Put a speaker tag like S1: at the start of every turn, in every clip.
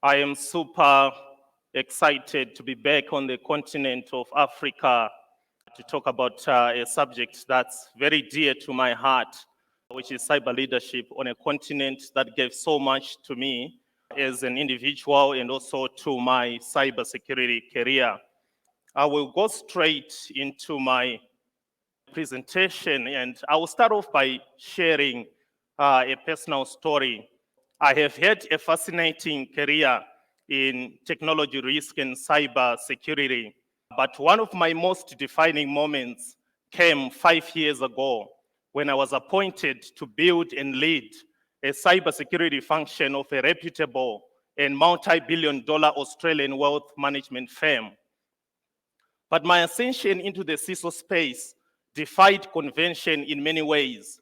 S1: I am super excited to be back on the continent of Africa to talk about a subject that's very dear to my heart, which is cyber leadership on a continent that gave so much to me as an individual and also to my cybersecurity career. I will go straight into my presentation, and I will start off by sharing a personal story. I have had a fascinating career in technology risk and cyber security, but one of my most defining moments came 5 years ago when I was appointed to build and lead a cybersecurity function of a reputable and multi-billion-dollar Australian wealth management firm. But my ascension into the CISO space defied convention in many ways.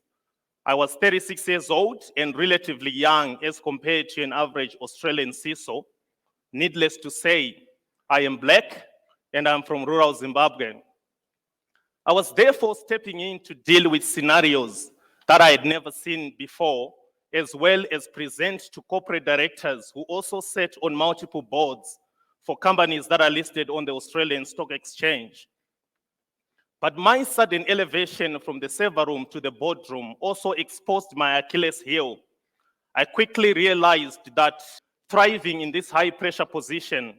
S1: I was 36 years old and relatively young as compared to an average Australian CISO. Needless to say, I am Black and I'm from rural Zimbabwe. I was therefore stepping in to deal with scenarios that I had never seen before, as well as present to corporate directors who also sat on multiple boards for companies that are listed on the Australian Stock Exchange. But my sudden elevation from the server room to the boardroom also exposed my Achilles heel. I quickly realized that thriving in this high pressure position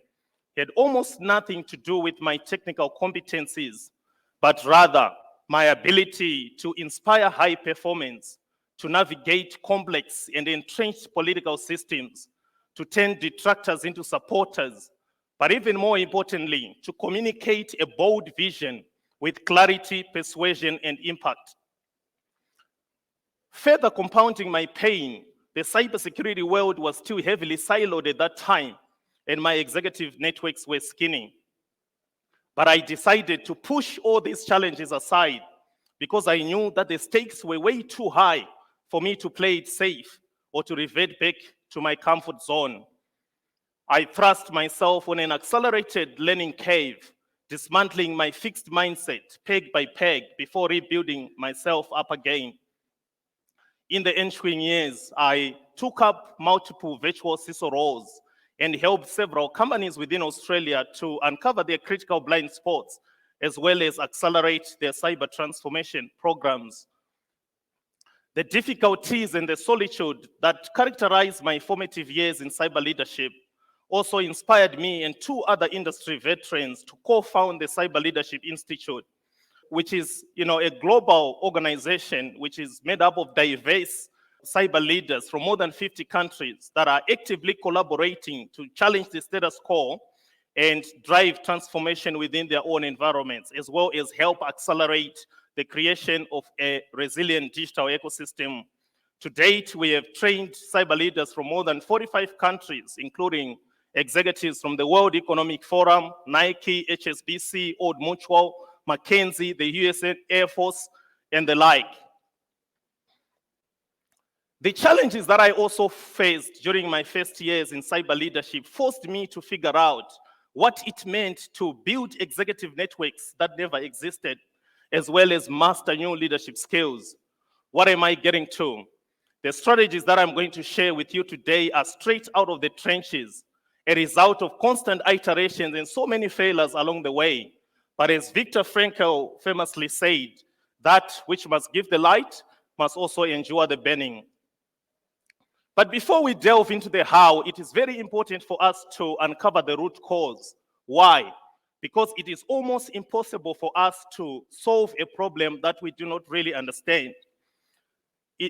S1: had almost nothing to do with my technical competencies, but rather my ability to inspire high performance, to navigate complex and entrenched political systems, to turn detractors into supporters, but even more importantly, to communicate a bold vision with clarity, persuasion, and impact. Further compounding my pain, the cybersecurity world was still heavily siloed at that time, and my executive networks were skinny. But I decided to push all these challenges aside because I knew that the stakes were way too high for me to play it safe or to revert back to my comfort zone. I thrust myself on an accelerated learning curve, dismantling my fixed mindset peg by peg before rebuilding myself up again. In the ensuing years, I took up multiple virtual CISO roles and helped several companies within Australia to uncover their critical blind spots, as well as accelerate their cyber transformation programs. The difficulties and the solitude that characterized my formative years in cyber leadership also inspired me and two other industry veterans to co-found the Cyber Leadership Institute, which is a global organization which is made up of diverse cyber leaders from more than 50 countries that are actively collaborating to challenge the status quo and drive transformation within their own environments, as well as help accelerate the creation of a resilient digital ecosystem. To date, we have trained cyber leaders from more than 45 countries, including executives from the World Economic Forum, Nike, HSBC, Old Mutual, McKinsey, the US Air Force, and the like. The challenges that I also faced during my first years in cyber leadership forced me to figure out what it meant to build executive networks that never existed, as well as master new leadership skills. What am I getting to? The strategies that I'm going to share with you today are straight out of the trenches, a result of constant iterations and so many failures along the way. But as Viktor Frankl famously said, that which must give the light must also endure the burning. But before we delve into the how, it is very important for us to uncover the root cause. Why? Because it is almost impossible for us to solve a problem that we do not really understand.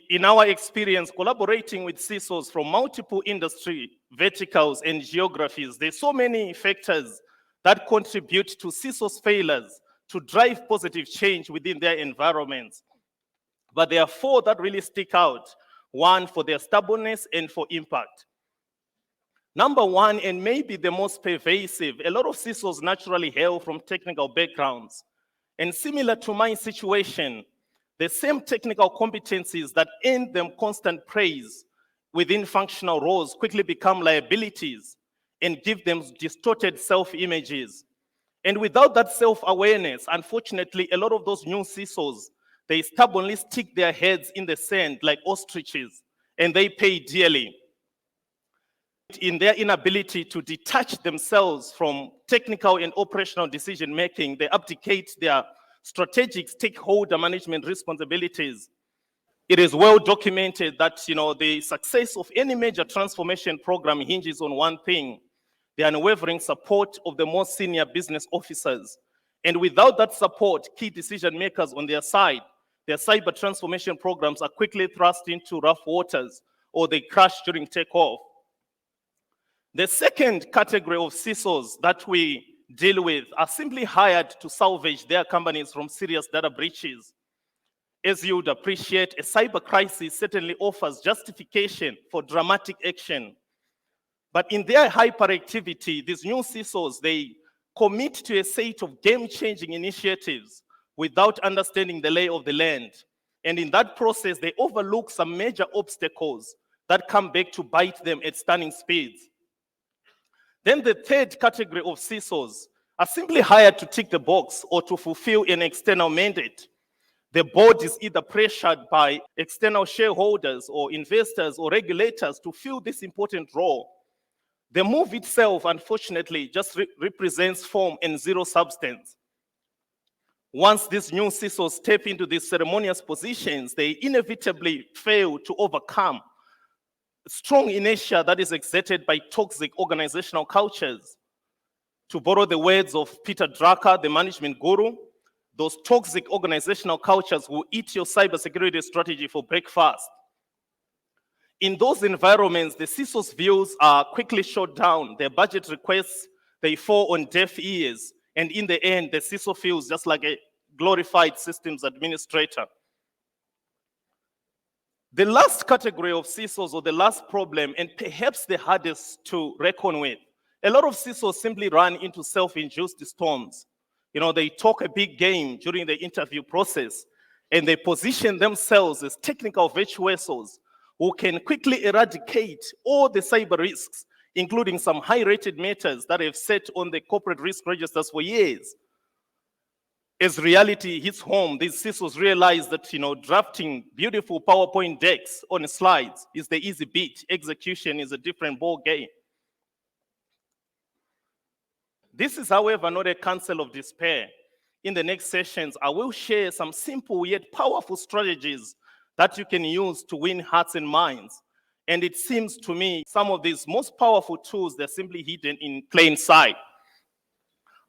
S1: In our experience, collaborating with CISOs from multiple industry verticals and geographies, there's so many factors that contribute to CISOs' failures to drive positive change within their environments. But there are four that really stick out. One, for their stubbornness and for impact. Number one, and maybe the most pervasive, a lot of CISOs naturally hail from technical backgrounds. And similar to my situation, the same technical competencies that earn them constant praise within functional roles quickly become liabilities and give them distorted self-images. And without that self-awareness, unfortunately, a lot of those new CISOs, they stubbornly stick their heads in the sand like ostriches, and they pay dearly. In their inability to detach themselves from technical and operational decision making, they abdicate their strategic stakeholder management responsibilities. It is well documented that the success of any major transformation program hinges on one thing: the unwavering support of the most senior business officers. And without that support, key decision makers on their side, their cyber transformation programs are quickly thrust into rough waters, or they crash during takeoff. The second category of CISOs that we deal with are simply hired to salvage their companies from serious data breaches. As you would appreciate, a cyber crisis certainly offers justification for dramatic action. But in their hyperactivity, these new CISOs, they commit to a set of game-changing initiatives without understanding the lay of the land. And in that process, they overlook some major obstacles that come back to bite them at stunning speeds. Then the third category of CISOs are simply hired to tick the box or to fulfill an external mandate. The board is either pressured by external shareholders or investors or regulators to fill this important role. The move itself, unfortunately, just represents form and zero substance. Once these new CISOs step into these ceremonious positions, they inevitably fail to overcome strong inertia that is exerted by toxic organizational cultures. To borrow the words of Peter Drucker, the management guru, those toxic organizational cultures will eat your cybersecurity strategy for breakfast. In those environments, the CISO's views are quickly shot down. Their budget requests, they fall on deaf ears. And in the end, the CISO feels just like a glorified systems administrator. The last category of CISOs, or the last problem, and perhaps the hardest to reckon with, a lot of CISOs simply run into self-induced storms. They talk a big game during the interview process, and they position themselves as technical virtuosos who can quickly eradicate all the cyber risks, including some high-rated matters that have sat on the corporate risk registers for years. As reality hits home, these CISOs realize that drafting beautiful PowerPoint decks on slides is the easy bit. Execution is a different ball game. This is, however, not a counsel of despair. In the next sessions, I will share some simple yet powerful strategies that you can use to win hearts and minds. And it seems to me some of these most powerful tools, they're simply hidden in plain sight.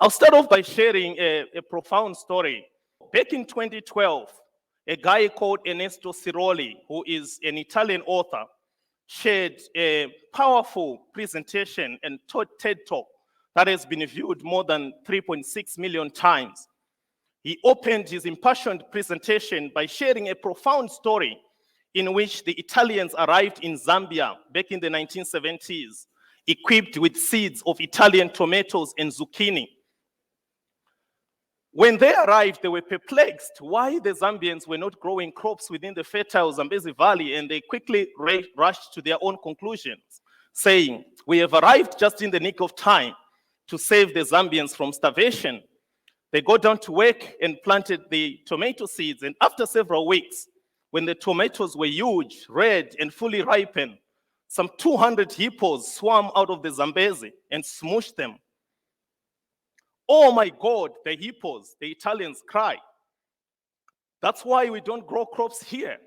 S1: I'll start off by sharing a profound story. Back in 2012, a guy called Ernesto Ciroli, who is an Italian author, shared a powerful presentation and TED Talk that has been viewed more than 3.6 million times. He opened his impassioned presentation by sharing a profound story in which the Italians arrived in Zambia back in the 1970s, equipped with seeds of Italian tomatoes and zucchini. When they arrived, they were perplexed why the Zambians were not growing crops within the fertile Zambezi Valley, and they quickly rushed to their own conclusions, saying, "We have arrived just in the nick of time to save the Zambians from starvation." They got down to work and planted the tomato seeds, and after several weeks, when the tomatoes were huge, red, and fully ripened, some 200 hippos swam out of the Zambezi and smooshed them. "Oh my God, the hippos," the Italians cried. "That's why we don't grow crops here."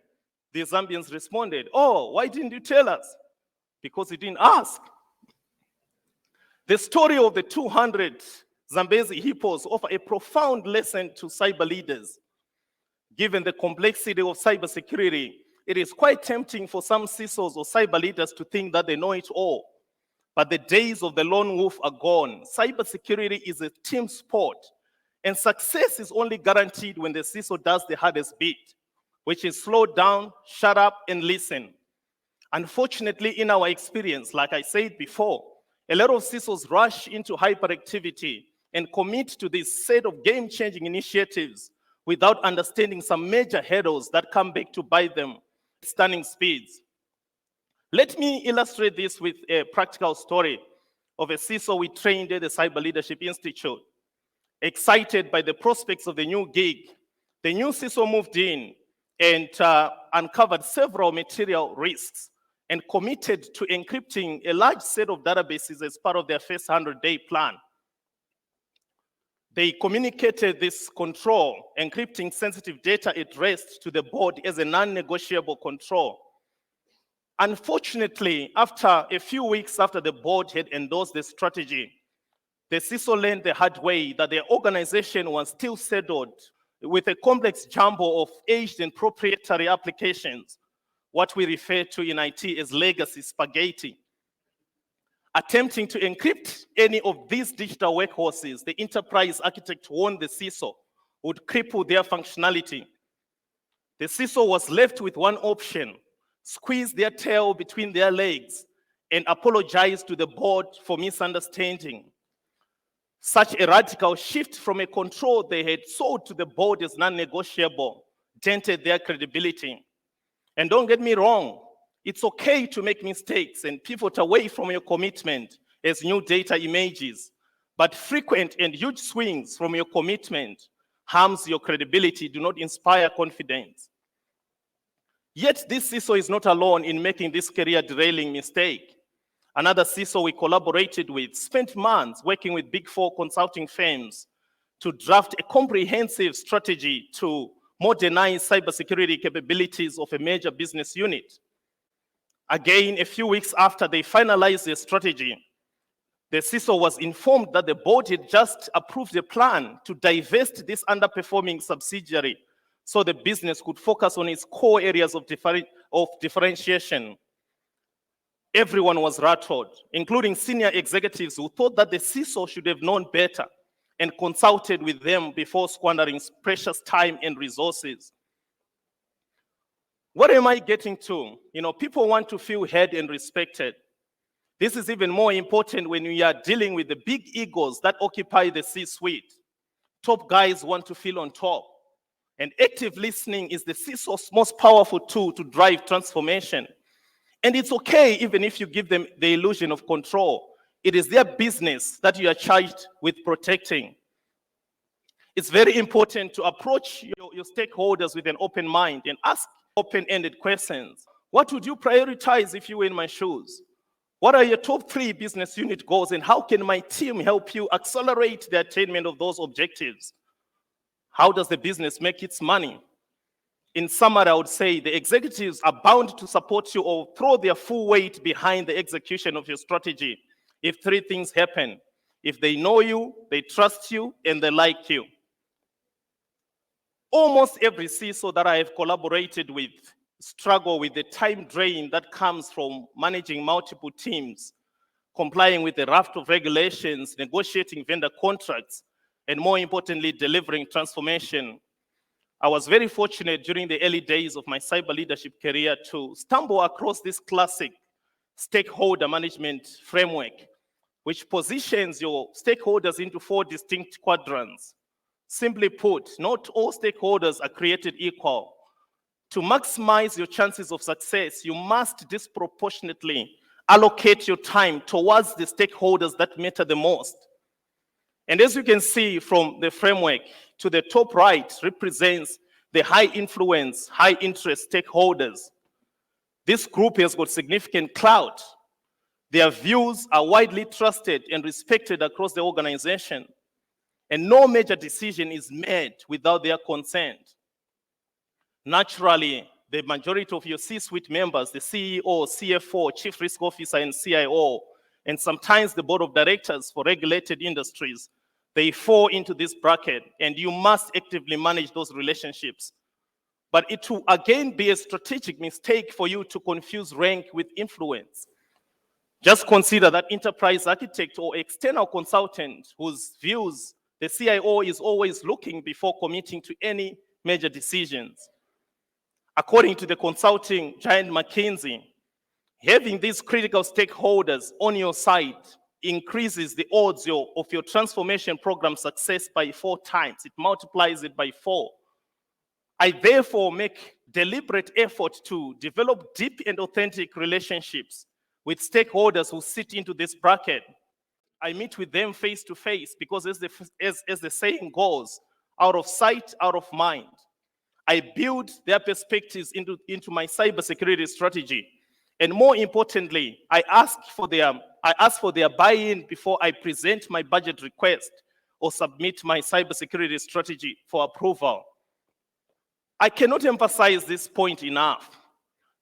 S1: The Zambians responded, "Oh, why didn't you tell us?" "Because you didn't ask." The story of the 200 Zambezi hippos offer a profound lesson to cyber leaders. Given the complexity of cybersecurity, it is quite tempting for some CISOs or cyber leaders to think that they know it all. But the days of the lone wolf are gone. Cybersecurity is a team sport, and success is only guaranteed when the CISO does the hardest bit, which is slow down, shut up, and listen. Unfortunately, in our experience, like I said before, a lot of CISOs rush into hyperactivity and commit to this set of game-changing initiatives without understanding some major hurdles that come back to bite them at stunning speeds. Let me illustrate this with a practical story of a CISO we trained at the Cyber Leadership Institute. Excited by the prospects of the new gig, the new CISO moved in and uncovered several material risks and committed to encrypting a large set of databases as part of their first 100-day plan. They communicated this control, encrypting sensitive data at rest, to the board as a non-negotiable control. Unfortunately, after a few weeks after the board had endorsed the strategy, the CISO learned the hard way that their organization was still saddled with a complex jumble of aged and proprietary applications, what we refer to in IT as legacy spaghetti. Attempting to encrypt any of these digital workhorses, the enterprise architect warned the CISO would cripple their functionality. The CISO was left with one option: squeeze their tail between their legs and apologize to the board for misunderstanding. Such a radical shift from a control they had sold to the board as non-negotiable dented their credibility. And don't get me wrong, it's okay to make mistakes and pivot away from your commitment as new data emerges, but frequent and huge swings from your commitment harms your credibility, do not inspire confidence. Yet this CISO is not alone in making this career derailing mistake. Another CISO we collaborated with spent months working with Big Four consulting firms to draft a comprehensive strategy to modernize cybersecurity capabilities of a major business unit. Again, a few weeks after they finalized their strategy, the CISO was informed that the board had just approved a plan to divest this underperforming subsidiary so the business could focus on its core areas of differentiation. Everyone was rattled, including senior executives who thought that the CISO should have known better and consulted with them before squandering precious time and resources. What am I getting to? People want to feel heard and respected. This is even more important when we are dealing with the big egos that occupy the C-suite. Top guys want to feel on top. And active listening is the CISO's most powerful tool to drive transformation. And it's okay even if you give them the illusion of control. It is their business that you are charged with protecting. It's very important to approach your stakeholders with an open mind and ask open-ended questions. What would you prioritize if you were in my shoes? What are your top 3 business unit goals, and how can my team help you accelerate the attainment of those objectives? How does the business make its money? In summary, I would say the executives are bound to support you or throw their full weight behind the execution of your strategy if 3 things happen: if they know you, they trust you, and they like you. Almost every CISO that I have collaborated with struggle with the time drain that comes from managing multiple teams, complying with the raft of regulations, negotiating vendor contracts, and more importantly, delivering transformation. I was very fortunate during the early days of my cyber leadership career to stumble across this classic stakeholder management framework, which positions your stakeholders into 4 distinct quadrants. Simply put, not all stakeholders are created equal. To maximize your chances of success, you must disproportionately allocate your time towards the stakeholders that matter the most. And as you can see from the framework, to the top right represents the high influence, high interest stakeholders. This group has got significant clout. Their views are widely trusted and respected across the organization. And no major decision is made without their consent. Naturally, the majority of your C-suite members, the CEO, CFO, Chief Risk Officer, and CIO, and sometimes the board of directors for regulated industries, they fall into this bracket, and you must actively manage those relationships. But it will again be a strategic mistake for you to confuse rank with influence. Just consider that enterprise architect or external consultant whose views the CIO is always looking before committing to any major decisions. According to the consulting giant McKinsey, having these critical stakeholders on your side increases the odds of your transformation program success by 4 times. It multiplies it by 4. I therefore make deliberate effort to develop deep and authentic relationships with stakeholders who sit into this bracket. I meet with them face to face because as the saying goes, out of sight, out of mind. I build their perspectives into my cybersecurity strategy, And more importantly, I ask for their buy-in before I present my budget request or submit my cybersecurity strategy for approval. I cannot emphasize this point enough.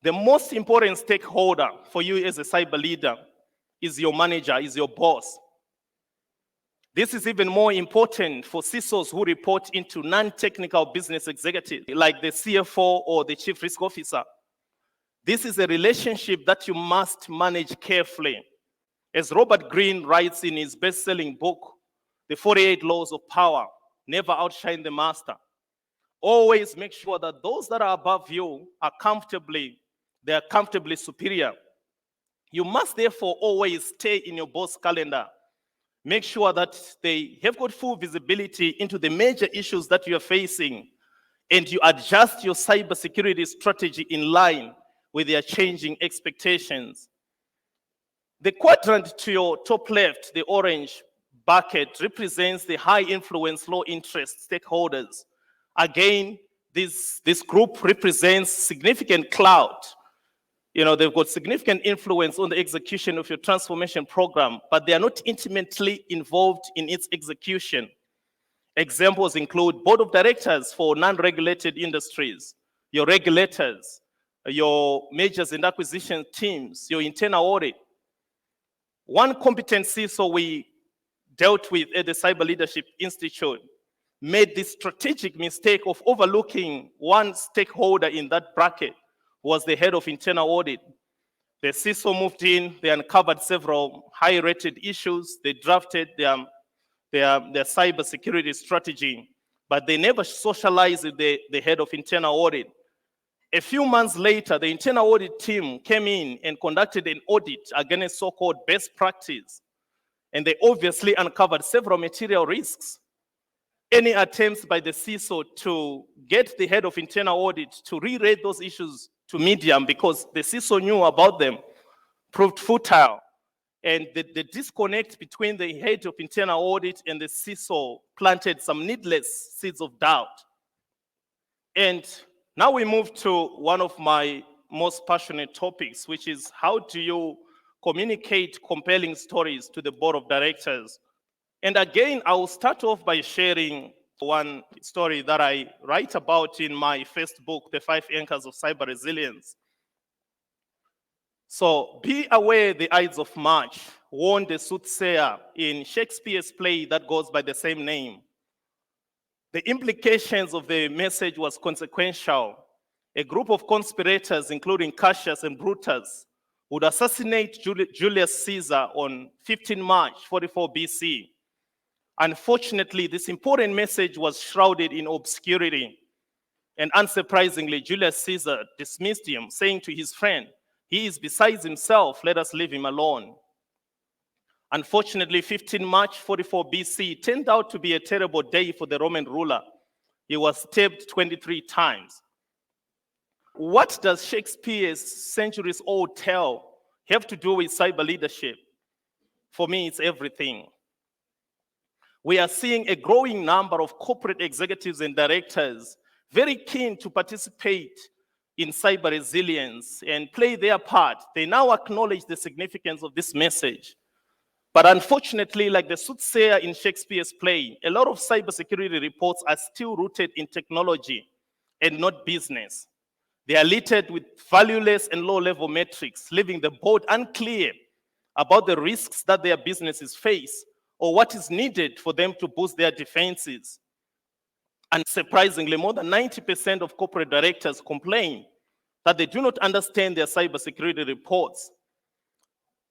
S1: The most important stakeholder for you as a cyber leader is your manager, is your boss. This is even more important for CISOs who report into non-technical business executives, like the CFO or the Chief Risk Officer. This is a relationship that you must manage carefully. As Robert Greene writes in his best-selling book, The 48 Laws of Power, never outshine the master. Always make sure that those that are above you are comfortably superior. You must therefore always stay in your boss calendar. Make sure that they have got full visibility into the major issues that you are facing, and you adjust your cybersecurity strategy in line with their changing expectations. The quadrant to your top left, the orange bucket, represents the high influence, low interest stakeholders. Again, this group represents significant clout. They've got significant influence on the execution of your transformation program, but they are not intimately involved in its execution. Examples include board of directors for non-regulated industries, your regulators, your mergers and acquisition teams, your internal audit. One competency we dealt with at the Cyber Leadership Institute made the strategic mistake of overlooking one stakeholder in that bracket, was the head of internal audit. The CISO moved in, they uncovered several high-rated issues, they drafted their cybersecurity strategy, but they never socialized with the head of internal audit. A few months later, the internal audit team came in and conducted an audit against so-called best practice, and they obviously uncovered several material risks. Any attempts by the CISO to get the head of internal audit to re-rate those issues to medium because the CISO knew about them proved futile. And the disconnect between the head of internal audit and the CISO planted some needless seeds of doubt. And now we move to one of my most passionate topics, which is how do you communicate compelling stories to the board of directors? And again, I will start off by sharing one story that I write about in my first book, The 5 Anchors of Cyber Resilience. So, be aware the Ides of March, warned the soothsayer in Shakespeare's play that goes by the same name. The implications of the message was consequential. A group of conspirators, including Cassius and Brutus, would assassinate Julius Caesar on 15 March 44 BC. Unfortunately, this important message was shrouded in obscurity. And unsurprisingly, Julius Caesar dismissed him, saying to his friend, "He is besides himself, let us leave him alone." Unfortunately, 15 March 44 BC turned out to be a terrible day for the Roman ruler. He was stabbed 23 times. What does Shakespeare's centuries-old tale have to do with cyber leadership? For me, it's everything. We are seeing a growing number of corporate executives and directors very keen to participate in cyber resilience and play their part. They now acknowledge the significance of this message. But unfortunately, like the soothsayer in Shakespeare's play, a lot of cybersecurity reports are still rooted in technology and not business. They are littered with valueless and low-level metrics, leaving the board unclear about the risks that their businesses face or what is needed for them to boost their defenses. Unsurprisingly, more than 90% of corporate directors complain that they do not understand their cybersecurity reports.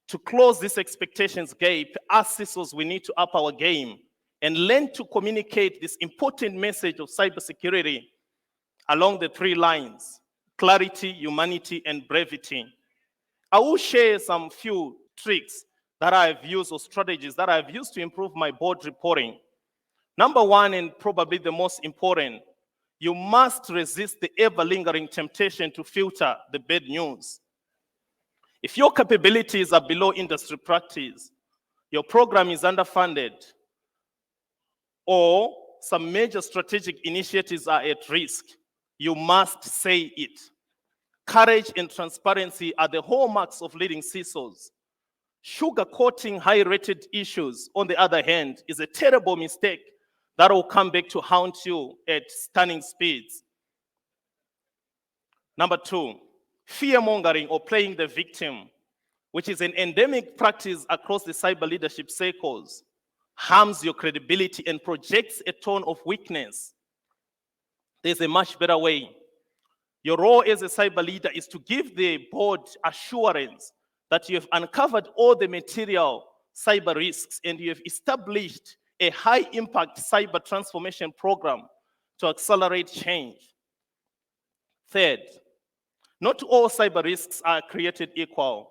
S1: To close this expectations gap, as CISOs, we need to up our game and learn to communicate this important message of cybersecurity along the 3 lines: clarity, humanity, and brevity. I will share some few tricks that I've used or strategies that I've used to improve my board reporting. Number 1, and probably the most important, you must resist the ever-lingering temptation to filter the bad news. If your capabilities are below industry practice, your program is underfunded, or some major strategic initiatives are at risk, you must say it. Courage and transparency are the hallmarks of leading CISOs. Sugarcoating high-rated issues, on the other hand, is a terrible mistake that will come back to haunt you at stunning speeds. Number two, fear-mongering or playing the victim, which is an endemic practice across the cyber leadership circles, harms your credibility and projects a tone of weakness. There's a much better way. Your role as a cyber leader is to give the board assurance that you have uncovered all the material cyber risks and you have established a high-impact cyber transformation program to accelerate change. Third, not all cyber risks are created equal.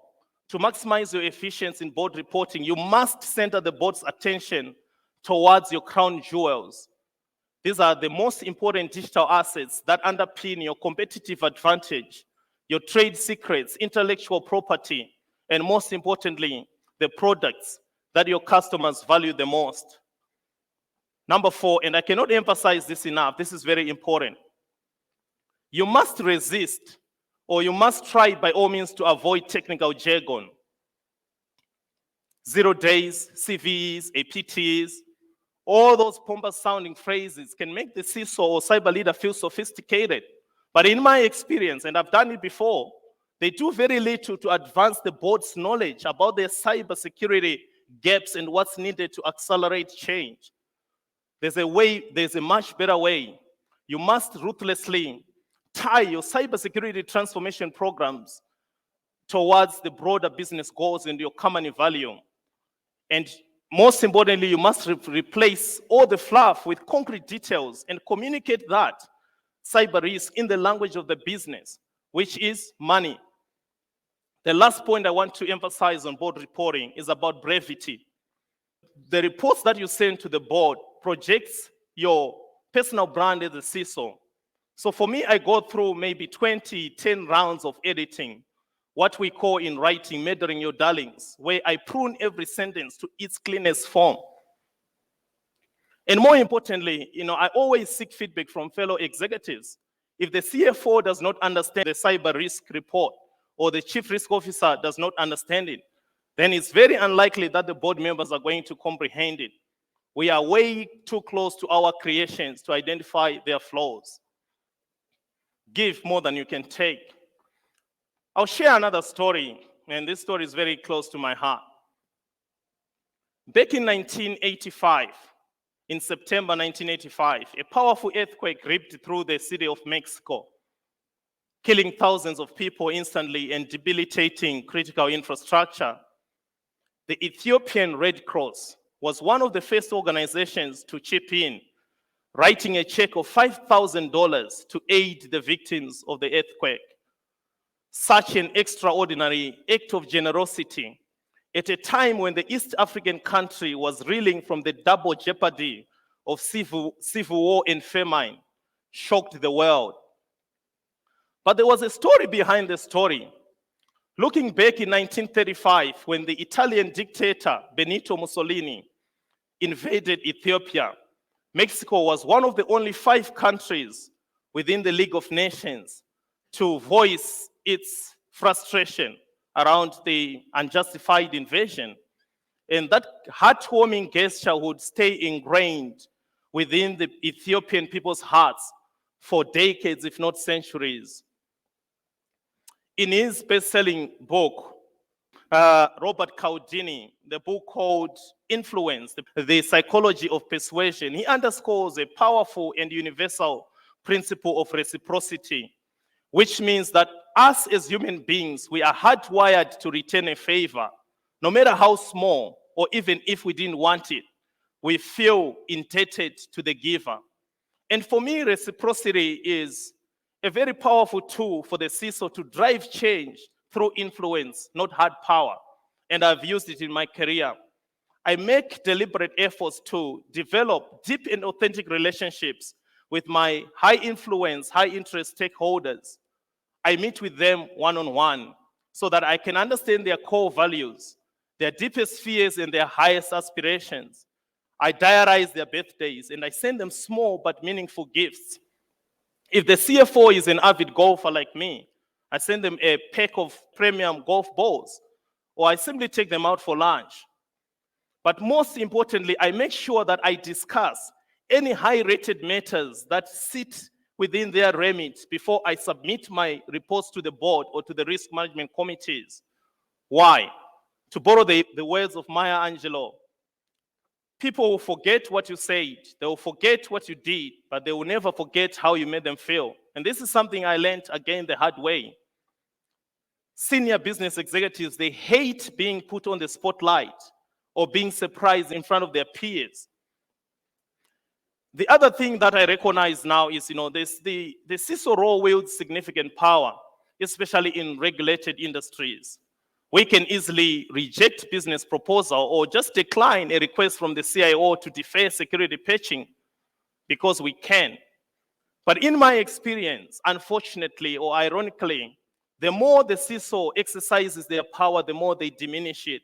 S1: To maximize your efficiency in board reporting, you must center the board's attention towards your crown jewels. These are the most important digital assets that underpin your competitive advantage, your trade secrets, intellectual property, and most importantly, the products that your customers value the most. Number four, and I cannot emphasize this enough, this is very important. You must resist, or you must try by all means to avoid technical jargon. 0 days, CVEs, APTs, all those pompous sounding phrases can make the CISO or cyber leader feel sophisticated. But in my experience, and I've done it before, they do very little to advance the board's knowledge about their cybersecurity gaps and what's needed to accelerate change. There's a much better way. You must ruthlessly tie your cybersecurity transformation programs towards the broader business goals and your company value. And most importantly, you must replace all the fluff with concrete details and communicate that cyber risk in the language of the business, which is money. The last point I want to emphasize on board reporting is about brevity. The reports that you send to the board projects your personal brand as a CISO. So for me, I go through maybe 10 rounds of editing, what we call in writing, murdering your darlings, where I prune every sentence to its cleanest form. And more importantly, I always seek feedback from fellow executives. If the CFO does not understand the cyber risk report or the chief risk officer does not understand it, then it's very unlikely that the board members are going to comprehend it. We are way too close to our creations to identify their flaws. Give more than you can take. I'll share another story, and this story is very close to my heart. Back in 1985, in September 1985, a powerful earthquake ripped through the city of Mexico, killing thousands of people instantly and debilitating critical infrastructure. The Ethiopian Red Cross was one of the first organizations to chip in, writing a check of $5,000 to aid the victims of the earthquake. Such an extraordinary act of generosity at a time when the East African country was reeling from the double jeopardy of civil war and famine shocked the world. But there was a story behind the story. Looking back in 1935, when the Italian dictator Benito Mussolini invaded Ethiopia, Mexico was one of the only 5 countries within the League of Nations to voice its frustration around the unjustified invasion. And that heartwarming gesture would stay ingrained within the Ethiopian people's hearts for decades, if not centuries. In his best-selling book, Robert Cialdini, the book called Influence, the Psychology of Persuasion, he underscores a powerful and universal principle of reciprocity, which means that us as human beings, we are hardwired to return a favor, no matter how small, or even if we didn't want it, we feel indebted to the giver. And for me, reciprocity is a very powerful tool for the CISO to drive change through influence, not hard power. And I've used it in my career. I make deliberate efforts to develop deep and authentic relationships with my high influence, high interest stakeholders. I meet with them one-on-one so that I can understand their core values, their deepest fears and their highest aspirations. I diarize their birthdays and I send them small but meaningful gifts. If the CFO is an avid golfer like me, I send them a pack of premium golf balls, or I simply take them out for lunch. But most importantly, I make sure that I discuss any high-rated matters that sit within their remit before I submit my reports to the board or to the risk management committees. Why? To borrow the words of Maya Angelou, people will forget what you said, they will forget what you did, but they will never forget how you made them feel. And this is something I learned again the hard way. Senior business executives, they hate being put on the spotlight or being surprised in front of their peers. The other thing that I recognize now is, the CISO role wields significant power, especially in regulated industries. We can easily reject business proposal or just decline a request from the CIO to defer security patching because we can. But in my experience, unfortunately or ironically, the more the CISO exercises their power, the more they diminish it.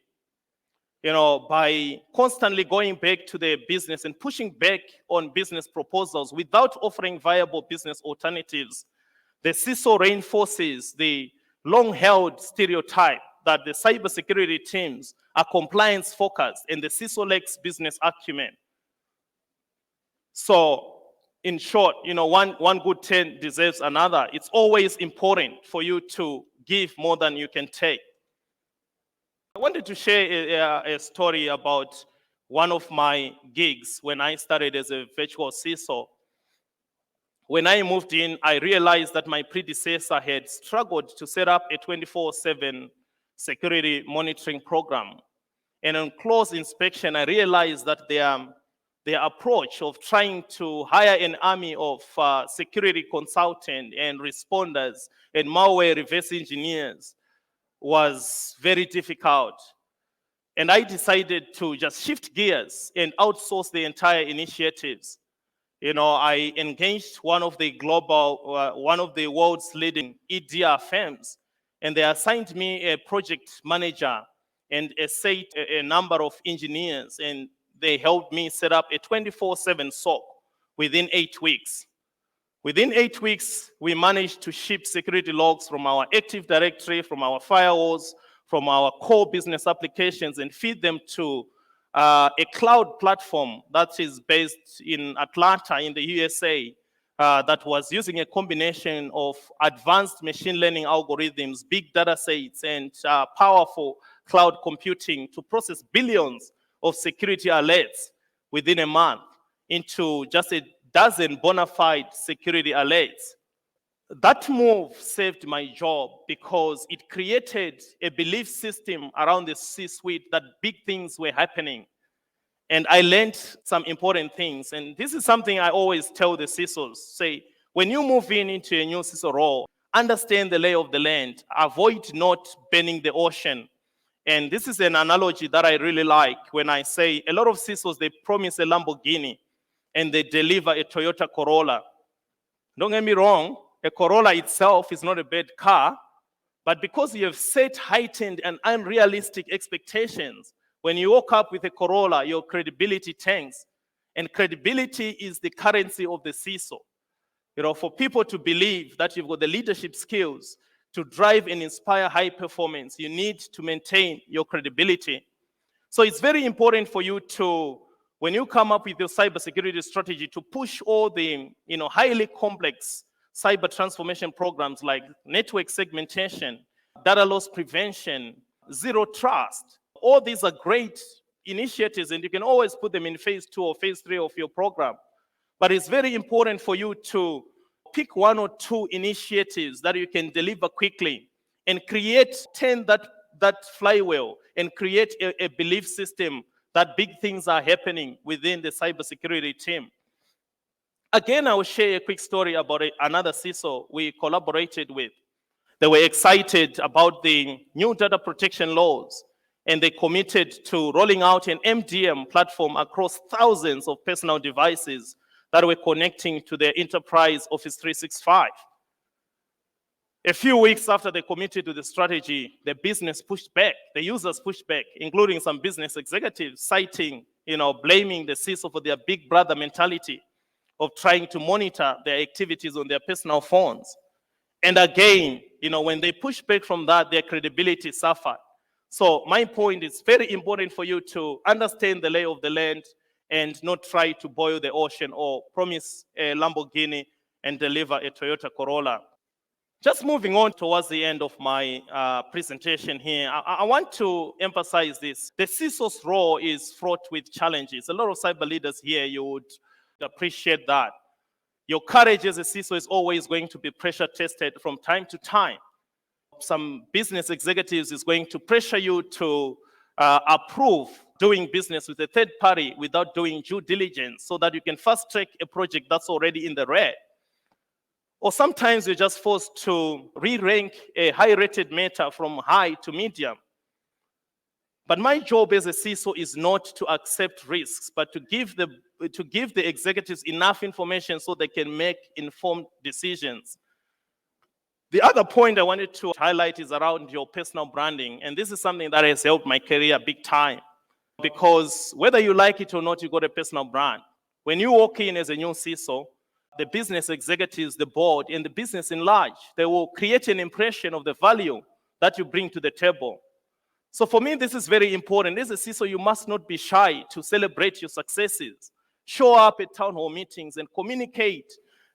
S1: By constantly going back to the business and pushing back on business proposals without offering viable business alternatives, the CISO reinforces the long-held stereotype that the cybersecurity teams are compliance-focused and the CISO lacks business acumen. So, in short, one good turn deserves another. It's always important for you to give more than you can take. I wanted to share a story about one of my gigs when I started as a virtual CISO. When I moved in, I realized that my predecessor had struggled to set up a 24/7 security monitoring program. And on close inspection, I realized that their approach of trying to hire an army of security consultants and responders and malware reverse engineers was very difficult. And I decided to just shift gears and outsource the entire initiatives. I engaged one of the world's leading EDR firms, and they assigned me a project manager and a number of engineers, and they helped me set up a 24/7 SOC within 8 weeks. Within 8 weeks, we managed to ship security logs from our Active Directory, from our firewalls, from our core business applications, and feed them to a cloud platform that is based in Atlanta in the USA that was using a combination of advanced machine learning algorithms, big data sets, and powerful cloud computing to process billions of security alerts within a month into just a dozen bona fide security alerts. That move saved my job because it created a belief system around the C-suite that big things were happening. And I learned some important things. And this is something I always tell the CISOs. Say, when you move into a new CISO role, understand the lay of the land. Avoid not burning the ocean. And this is an analogy that I really like when I say a lot of CISOs, they promise a Lamborghini and they deliver a Toyota Corolla. Don't get me wrong, a Corolla itself is not a bad car, but because you have set heightened and unrealistic expectations, when you walk up with a Corolla, your credibility tanks. And credibility is the currency of the CISO. For people to believe that you've got the leadership skills to drive and inspire high performance, you need to maintain your credibility. So it's very important for you to, when you come up with your cybersecurity strategy, to push all the highly complex cyber transformation programs like network segmentation, data loss prevention, zero trust. All these are great initiatives, and you can always put them in phase 2 or phase 3 of your program. But it's very important for you to pick 1 or 2 initiatives that you can deliver quickly and turn that flywheel and create a belief system that big things are happening within the cybersecurity team. Again, I will share a quick story about another CISO we collaborated with. They were excited about the new data protection laws, and they committed to rolling out an MDM platform across thousands of personal devices that were connecting to their enterprise Office 365. A few weeks after they committed to the strategy, the business pushed back, the users pushed back, including some business executives citing, blaming the CISO for their big brother mentality of trying to monitor their activities on their personal phones. And again, when they push back from that, their credibility suffered. So my point is very important for you to understand the lay of the land and not try to boil the ocean or promise a Lamborghini and deliver a Toyota Corolla. Just moving on towards the end of my presentation here, I want to emphasize this. The CISO's role is fraught with challenges. A lot of cyber leaders here, you would appreciate that. Your courage as a CISO is always going to be pressure tested from time to time. Some business executives is going to pressure you to approve doing business with a third party without doing due diligence so that you can fast track a project that's already in the red. Or sometimes you're just forced to re-rank a high-rated matter from high to medium. But my job as a CISO is not to accept risks, but to give the executives enough information so they can make informed decisions. The other point I wanted to highlight is around your personal branding. And this is something that has helped my career big time. Because whether you like it or not, you got a personal brand. When you walk in as a new CISO, the business executives, the board, and the business in large, they will create an impression of the value that you bring to the table. So for me, this is very important. As a CISO, you must not be shy to celebrate your successes. Show up at town hall meetings and communicate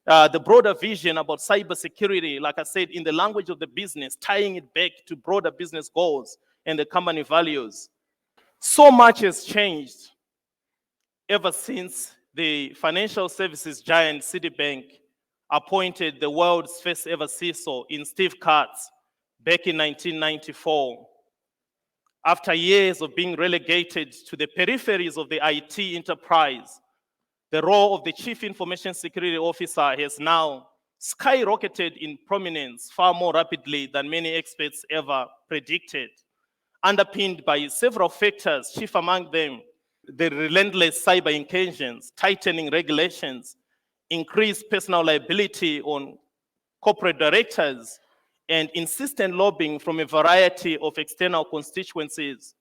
S1: the broader vision about cybersecurity, like I said, in the language of the business, tying it back to broader business goals and the company values. So much has changed ever since the financial services giant Citibank appointed the world's first ever CISO in Steve Katz back in 1994. After years of being relegated to the peripheries of the IT enterprise, the role of the Chief Information Security Officer has now skyrocketed in prominence far more rapidly than many experts ever predicted, underpinned by several factors, chief among them the relentless cyber incursions, tightening regulations, increased personal liability on corporate directors, and insistent lobbying from a variety of external constituencies.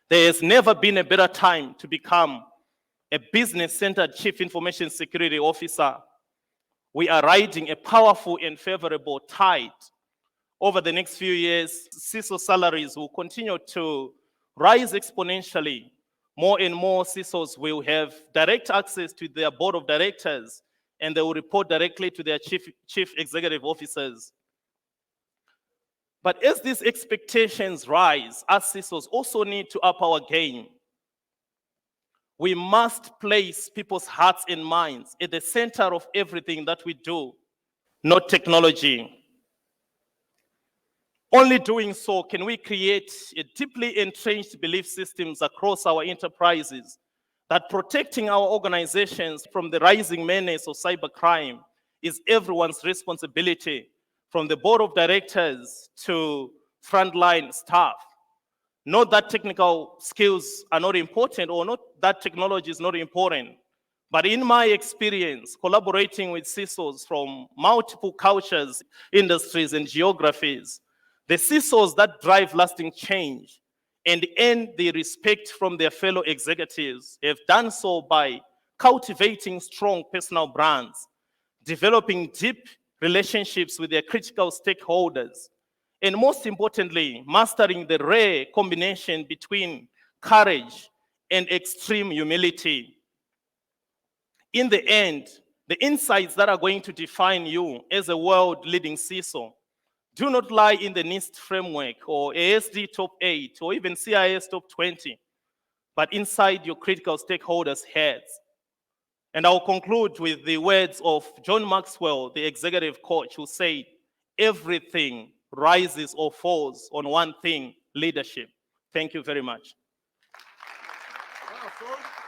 S1: There has never been a better time to become a business-centered Chief Information Security Officer. We are riding a powerful and favorable tide. Over the next few years, CISO salaries will continue to rise exponentially. More and more CISOs will have direct access to their board of directors, and they will report directly to their chief executive officers. But as these expectations rise, us CISOs also need to up our game. We must place people's hearts and minds at the center of everything that we do, not technology. Only doing so can we create a deeply entrenched belief systems across our enterprises that protecting our organizations from the rising menace of cybercrime is everyone's responsibility, from the board of directors to frontline staff. Not that technical skills are not important or not that technology is not important, but in my experience, collaborating with CISOs from multiple cultures, industries, and geographies, the CISOs that drive lasting change and earn the respect from their fellow executives have done so by cultivating strong personal brands, developing deep relationships with their critical stakeholders, and most importantly, mastering the rare combination between courage and extreme humility. In the end, the insights that are going to define you as a world-leading CISO do not lie in the NIST framework or ASD Top 8 or even CIS Top 20, but inside your critical stakeholders' heads. And I'll conclude with the words of John Maxwell, the executive coach, who said, "Everything rises or falls on one thing, leadership." Thank you very much.
S2: Wow, folks.